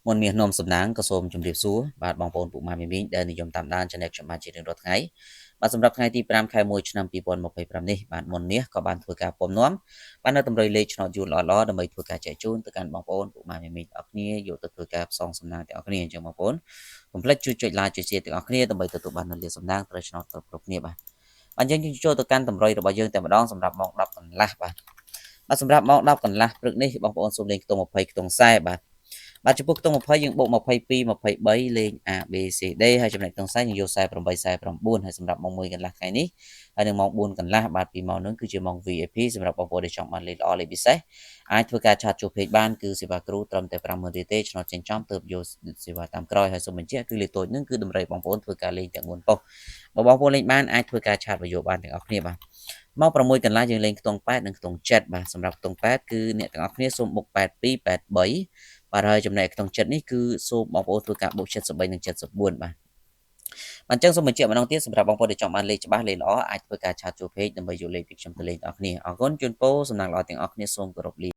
មុនមាននំសំណាងក៏សូមជម្រាបសួរបាទបងប្អូនពុកម៉ែមីមីងដែលនិយមតាមដាន Channel ខ្ញុំបានជារៀងរាល់ថ្ងៃបាទសម្រាប់ថ្ងៃទី5ខែ1ឆ្នាំ2025នេះបាទមុននេះក៏បានធ្វើការពំនាំបាននៅតម្រុយលេខឆ្នោតយួនល្អៗដើម្បីធ្វើការចែកជូនទៅកាន់បងប្អូនពុកម៉ែមីមីងទាំងអស់គ្នាយកទៅធ្វើការផ្សងសំណាងទាំងអស់គ្នាអញ្ចឹងបងប្អូនកុំភ្លេចជួយចុច like ចុច share ទាំងអស់គ្នាដើម្បីទទួលបាននូវលាភសំណាងត្រូវឆ្នោតគ្រប់គ្នាបាទយើងចូលទៅកាន់តម្រុយរបស់យើងតែម្ដងសម្រាប់ម៉ោង10កន្លះបាទសម្រាប់ម៉ោង10កន្លះព្រឹកនេះបងប្អូនសូមលេងខ្ទង់20ខ្ទង់40បាទចំពោះខ្ទង់20យើងបូក22 23លេង A B C D ហើយចំណែកខ្ទង់40យើងយក48 49ហើយសម្រាប់ម៉ោង1កន្លះថ្ងៃនេះហើយនឹងម៉ោង4កន្លះបាទពីម៉ោងនោះគឺជាម៉ោង VIP សម្រាប់បងប្អូនដែលចង់បានលេខល្អលេខពិសេសអាចធ្វើការឆាតជួបពេកបានគឺសេវាគ្រូត្រឹមតែ50000រៀលទេឆ្នោតចេញចំទើបយកសេវាតាមក្រោយហើយសូមបញ្ជាក់គឺលេខតូចនឹងគឺតម្រូវបងប្អូនធ្វើការលេងទាំង4ប៉ុស្តិ៍បើបងប្អូនលេងបានអាចធ្វើការឆាតបញ្យោបានទាំងអស់គ្នាបាទម៉ោង6កន្លះយើងលេងខ្ទង់8និងខ្ទង់7បាទសម្រាប់ខ្ទង់8គឺអ្នកទាំងអស់គ្នាសូមបុក82 83បាទហើយចំណែកក្នុងចិត្តនេះគឺសូមបងប្អូនធ្វើការបូក73និង74បាទអញ្ចឹងសូមបញ្ជាក់ម្ដងទៀតសម្រាប់បងប្អូនដែលចង់បានលេខច្បាស់លេខល្អអាចធ្វើការឆាតចូលពេកដើម្បីយកលេខពីខ្ញុំទៅលេខដល់អ្នកអរគុណជូនពរសំណាងល្អទាំងអស់គ្នាសូមគោរពលា